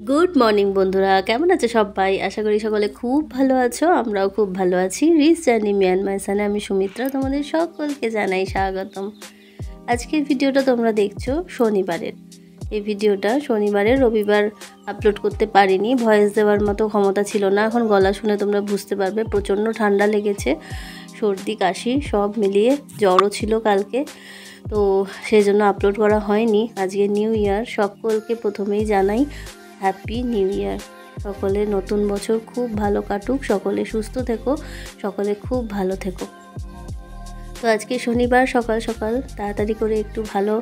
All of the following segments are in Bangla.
গুড মর্নিং বন্ধুরা, কেমন আছো সবাই? আশা করি সকলে খুব ভালো আছো। আমরাও খুব ভালো আছি। রিচ জার্নি মিয়ান মাইসানে আমি সুমিত্রা, তোমাদের সকলকে জানাই স্বাগতম। আজকের ভিডিওটা তোমরা দেখছো শনিবারের। এই ভিডিওটা শনিবারের, রবিবার আপলোড করতে পারিনি, ভয়েস দেওয়ার মতো ক্ষমতা ছিল না। এখন গলা শুনে তোমরা বুঝতে পারবে প্রচণ্ড ঠান্ডা লেগেছে, সর্দি কাশি সব মিলিয়ে, জ্বরও ছিল কালকে, তো সেই জন্য আপলোড করা হয়নি। আজকে নিউ ইয়ার, সকলকে প্রথমেই জানাই হ্যাপি নিউ ইয়ার। সকলে নতুন বছর খুব ভালো কাটুক, সকলে সুস্থ থেকো, সকলে খুব ভালো থেকো। তো আজকে শনিবার, সকাল সকাল তাড়াতাড়ি করে একটু ভালো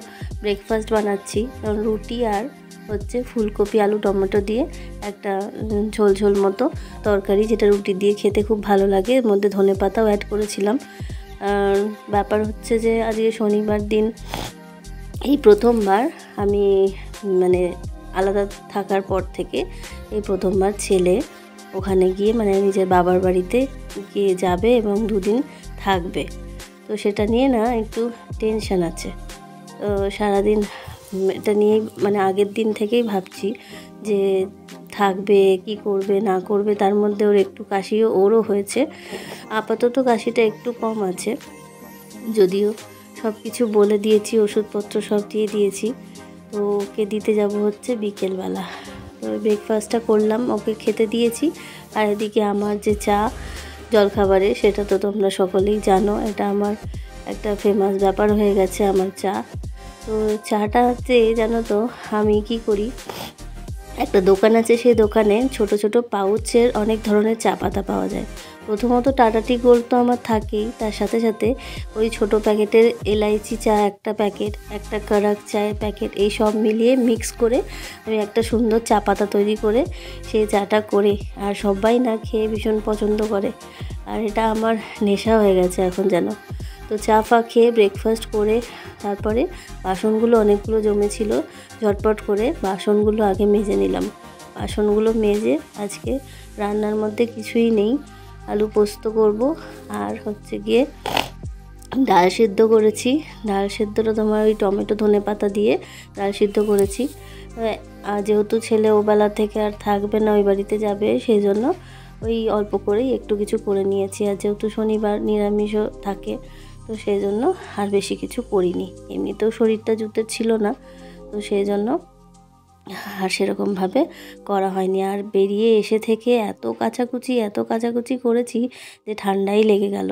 ব্রেকফাস্ট বানাচ্ছি। কারণ রুটি আর হচ্ছে ফুলকপি আলু টমেটো দিয়ে একটা ঝোল ঝোল মতো তরকারি, যেটা রুটি দিয়ে খেতে খুব ভালো লাগে। এর মধ্যে ধনেপাতাও অ্যাড করেছিলাম। ব্যাপার হচ্ছে যে আজকে শনিবার দিন এই প্রথমবার আমি মানে আলাদা থাকার পর থেকে এই প্রথমবার ছেলে ওখানে গিয়ে মানে নিজের বাবার বাড়িতে গিয়ে যাবে এবং দুদিন থাকবে। তো সেটা নিয়ে না একটু টেনশন আছে। তো সারাদিন এটা নিয়েই মানে আগের দিন থেকেই ভাবছি যে থাকবে কি করবে না করবে। তার মধ্যে ওর একটু কাশিও ওরও হয়েছে। আপাতত কাশিটা একটু কম আছে, যদিও সব কিছু বলে দিয়েছি, ওষুধপত্র সব দিয়ে দিয়েছি। তো ওকে দিতে যাব হচ্ছে বিকেলবেলা। তো ব্রেকফাস্টটা করলাম, ওকে খেতে দিয়েছি। আর এদিকে আমার যে চা জলখাবারে, সেটা তো তোমরা সকলেই জানো, এটা আমার একটা ফেমাস ব্যাপার হয়ে গেছে আমার চা। তো চাটাতে জানো তো আমি কি করি, একটা দোকান আছে, সেই দোকানে ছোট ছোট পাউচের অনেক ধরনের চা পাতা পাওয়া যায়। প্রথমত টাটা টি গোল্ড তো আমার থাকেই, তার সাথে সাথে ওই ছোট প্যাকেটের এলাইচি চা একটা প্যাকেট, একটা কারাক চায়ের প্যাকেট, এই সব মিলিয়ে মিক্স করে আমি একটা সুন্দর চা পাতা তৈরি করে সেই চাটা করে, আর সবাই না খেয়ে ভীষণ পছন্দ করে। আর এটা আমার নেশা হয়ে গেছে এখন যেন। তো চা ফা খেয়ে ব্রেকফাস্ট করে তারপরে বাসনগুলো অনেকগুলো জমেছিল, ঝটপট করে বাসনগুলো আগে মেজে নিলাম। বাসনগুলো মেজে আজকে রান্নার মধ্যে কিছুই নেই, আলু পোস্ত করব আর হচ্ছে গিয়ে ডাল সিদ্ধ করেছি। ডাল সিদ্ধটা তোমার ওই টমেটো ধনে পাতা দিয়ে ডাল সিদ্ধ করেছি। যেহেতু ছেলে ওবেলা থেকে আর থাকবে না, ওই বাড়িতে যাবে, সেই জন্য ওই অল্প করেই একটু কিছু করে নিয়েছি। আর যেহেতু শনিবার নিরামিষও থাকে, তো সেই জন্য আর বেশি কিছু করিনি। এমনিতেও শরীরটা জুতের ছিল না, তো সেই জন্য আর সেরকমভাবে করা হয়নি। আর বেরিয়ে এসে থেকে এত কাচাকুচি করেছি যে ঠান্ডাই লেগে গেল।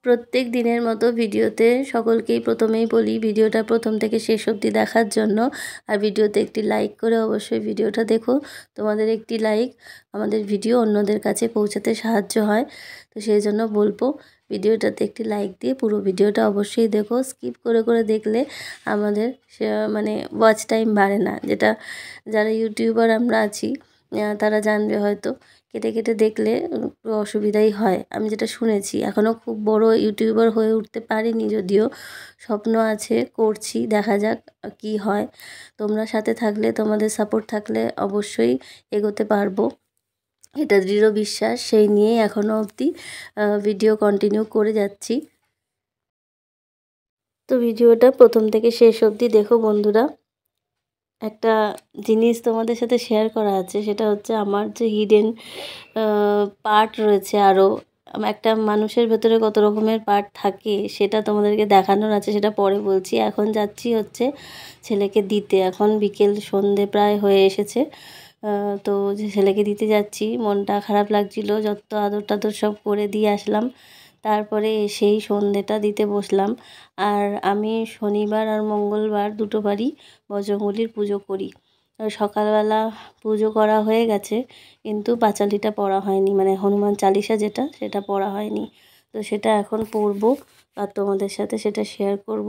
প্রত্যেক দিনের মতো ভিডিওতে সকলকেই প্রথমেই বলি, ভিডিওটা প্রথম থেকে শেষ অবধি দেখার জন্য। আর ভিডিওতে একটি লাইক করে অবশ্যই ভিডিওটা দেখো। তোমাদের একটি লাইক আমাদের ভিডিও অন্যদের কাছে পৌঁছাতে সাহায্য হয়। তো সেই জন্য বলবো, ভিডিওটাতে একটি লাইক দিয়ে পুরো ভিডিওটা অবশ্যই দেখো। স্কিপ করে করে দেখলে আমাদের মানে ওয়াচ টাইম বাড়ে না, যেটা যারা ইউটিউবার আমরা আছি তারা জানবে হয়তো। কেটে কেটে দেখলে অসুবিধাই হয়, আমি যেটা শুনেছি। এখনও খুব বড় ইউটিউবার হয়ে উঠতে পারিনি, যদিও স্বপ্ন আছে, করছি, দেখা যাক কি হয়। তোমরা সাথে থাকলে, তোমাদের সাপোর্ট থাকলে অবশ্যই এগোতে পারবো, এটা দৃঢ় বিশ্বাস। সেই নিয়েই এখনও অবধি ভিডিও কন্টিনিউ করে যাচ্ছি। তো ভিডিওটা প্রথম থেকে শেষ অবধি দেখো বন্ধুরা। একটা জিনিস তোমাদের সাথে শেয়ার করা আছে, সেটা হচ্ছে আমার যে হিডেন পার্ট রয়েছে আরও। একটা মানুষের ভেতরে কত রকমের পার্ট থাকে সেটা তোমাদেরকে দেখানোর আছে, সেটা পরে বলছি। এখন যাচ্ছি হচ্ছে ছেলেকে দিতে। এখন বিকেল সন্ধে প্রায় হয়ে এসেছে। তো যে ছেলেকে দিতে যাচ্ছি, মনটা খারাপ লাগছিল, যত আদর টাদর সব করে দিয়ে আসলাম। তারপরে এসেই সন্ধেটা দিতে বসলাম। আর আমি শনিবার আর মঙ্গলবার দুটো বারই বজরংবলীর পুজো করি। সকালবেলা পুজো করা হয়ে গেছে, কিন্তু পাঁচালিটা পড়া হয়নি, মানে হনুমান চালিসা যেটা, সেটা পড়া হয়নি। তো সেটা এখন পড়বো আর তোমাদের সাথে সেটা শেয়ার করব।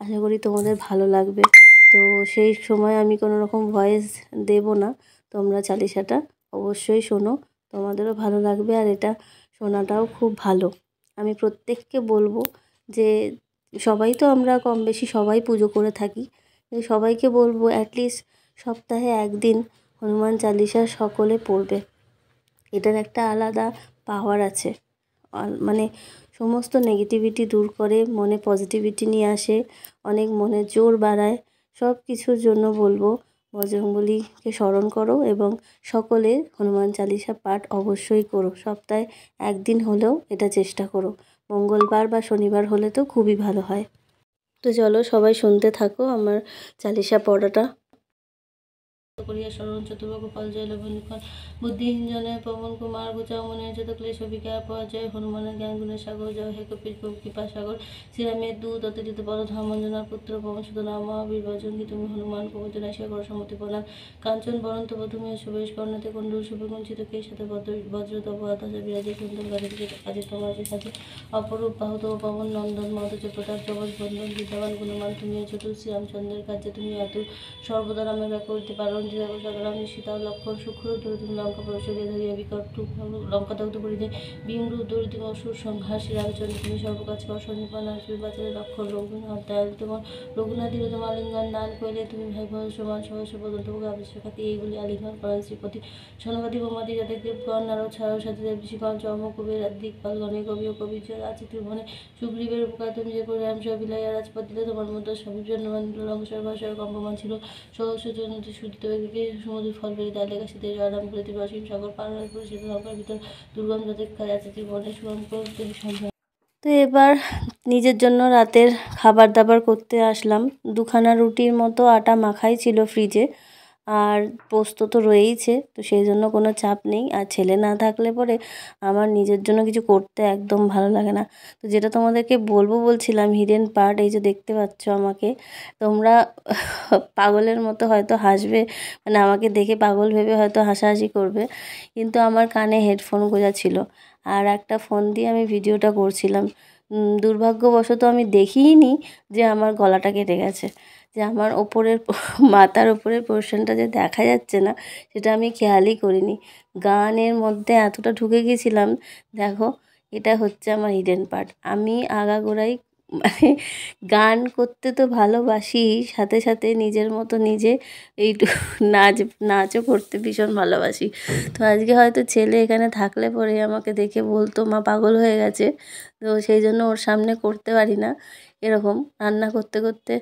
আশা করি তোমাদের ভালো লাগবে। তো সেই সময় আমি কোনো রকম ভয়েস দেব না, তোমরা চালিসাটা অবশ্যই শোনো, তোমাদেরও ভালো লাগবে। আর এটা শোনাটাও খুব ভালো। আমি প্রত্যেককে বলবো যে সবাই তো আমরা কম বেশি সবাই পুজো করে থাকি, সবাইকে বলবো অ্যাটলিস্ট সপ্তাহে একদিন হনুমান চালিসা সকলে পড়বে। এটার একটা আলাদা পাওয়ার আছে, মানে সমস্ত নেগেটিভিটি দূর করে, মনে পজিটিভিটি নিয়ে আসে, অনেক মনে জোর বাড়ায়। সব কিছুর জন্য বলবো বজরংবলীকে স্মরণ করো এবং সকলে হনুমান চালিসা পাঠ অবশ্যই করো। সপ্তাহে একদিন হলেও এটা চেষ্টা করো। মঙ্গলবার বা শনিবার হলে তো খুবই ভালো হয়। তো চলো সবাই শুনতে থাকো আমার চালিসা পড়াটা। করিয়া শরণ চতুর্বগোপাল জয় লবণীক্ষণ বুদ্ধিহীন জনে পবন কুমার গোচাও মনে যত ক্লেশ বিকার পাওয়া জয় হনুমানের জ্ঞান গুণের সাগর জয় হে কপির কৃপা সাগর শ্রীরামের দূত অতিরিক্ত বলধাম অঞ্জনার পুত্র পবন সুত নাম মহাবীর বজরঙ্গী তুমি হনুমান কবচন আসিয়া কর সমতি প্রদান কাঞ্চন বরন্ত প্রথমে সুবেশ কর্ণতে কুণ্ডল শুভকুঞ্চিত কে সাথে বজ্র তব আতাসে বিরাজে সুন্দর কাজে তোমার সাথে অপরূপ বাহুত পবন নন্দন মহতজ প্রতাপ জগৎ বন্ধন বিদ্যাবান গুণমান তুমি চতুর শ্রীরামচন্দ্রের কার্যে তুমি এত সর্বদা রামের ব্যাখ্যা করতে পারো সীতারাম সীতা লক্ষণ শুক্র তুমি লঙ্কা প্রবেশে ধরিয়া বিকট লঙ্কা দগ্ধ করিতে বিমরু দরিদ্র অসুর সংহার শ্রীরামচন্দ্র তুমি সর্বকাজ কর সঞ্জীবন বাঁচালে লক্ষণ রঘুনাথ দয়াল তোমার রঘুনাথের তোমার আলিঙ্গন দান করিলে তুমি ভাই ভাই সমান সহস্র পর্যন্ত আবশ্যকাতি এইগুলি আলিঙ্গন করেন শ্রীপতি সনবাদী বোমাদি যাতে দেবগণ নারদ ছাড়াও সাথে ঋষিগণ চর্ম কবির দিকপালগণে কবি ও কবি আছে ত্রিভুবনে সুগ্রীবের উপকার তুমি যে করে রাম সহ বিলাইয়া রাজপথ দিলে তোমার মধ্যে সবই জন্য লঙ্কেশ্বর ভাষার কম্পমান ছিল সহস্র জন্য সুদিত ব্যক্তিকে সমুদ্র ফল বেরিয়ে তার লেখা শীতের জয়রাম বলে তিনি অসীম সাগর পার হয়ে পড়েছিল লঙ্কার ভিতর দুর্গম যাতে আছে ত্রিভুবনে সুগম করতে সন্ধ্যা। তো এবার নিজের জন্য রাতের খাবার দাবার করতে আসলাম। দুখানা রুটির মতো আটা মাখাই ছিল ফ্রিজে, আর পোস্ত তো রয়েইছে, তো সেই জন্য কোনো চাপ নেই। আর ছেলে না থাকলে পরে আমার নিজের জন্য কিছু করতে একদম ভালো লাগে না। তো যেটা তোমাদেরকে বলছিলাম হিডেন পার্ট, এই যে দেখতে পাচ্ছ আমাকে, তোমরা পাগলের মতো হয়তো হাসবে, মানে আমাকে দেখে পাগল ভেবে হয়তো হাসাহাসি করবে, কিন্তু আমার কানে হেডফোন গোজা ছিল আর একটা ফোন দিয়ে আমি ভিডিওটা করছিলাম। দুর্ভাগ্যবশত আমি দেখিইনি যে আমার গলাটা কেটে গেছে, যে আমার ওপরের মাথার ওপরের পোর্শনটা যে দেখা যাচ্ছে না সেটা আমি খেয়ালই করিনি। গানের মধ্যে এতটা ঢুকে গেছিলাম। দেখো, এটা হচ্ছে আমার হিডেন পার্ট। আমি আগাগোড়াই মানে গান করতে তো ভালোবাসি, সাথে সাথে নিজের মতো নিজে এইটু নাচও করতে ভীষণ ভালোবাসি। তো আজকে হয়তো ছেলে এখানে থাকলে পরে আমাকে দেখে বলতো মা পাগল হয়ে গেছে, তো সেই জন্য ওর সামনে করতে পারি না এরকম। রান্না করতে করতে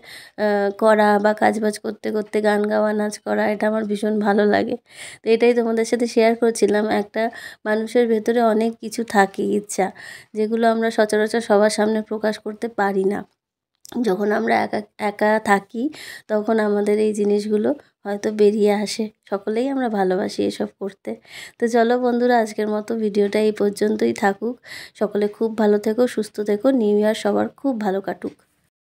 করা বা কাজবাজ করতে করতে গান গাওয়া, নাচ করা, এটা আমার ভীষণ ভালো লাগে। তো এটাই তোমাদের সাথে শেয়ার করছিলাম। একটা মানুষের ভেতরে অনেক কিছু থাকে, ইচ্ছা, যেগুলো আমরা সচরাচর সবার সামনে প্রকাশ করতে পারি না। যখন আমরা একা একা থাকি তখন আমাদের এই জিনিসগুলো হয়তো বেরিয়ে আসে। সকলেই আমরা ভালোবাসি এসব করতে। তো চলো বন্ধুরা, আজকের মতো ভিডিওটা এই পর্যন্তই থাকুক। সকলে খুব ভালো থেকো, সুস্থ থেকো। নিউ ইয়ার সবার খুব ভালো কাটুক।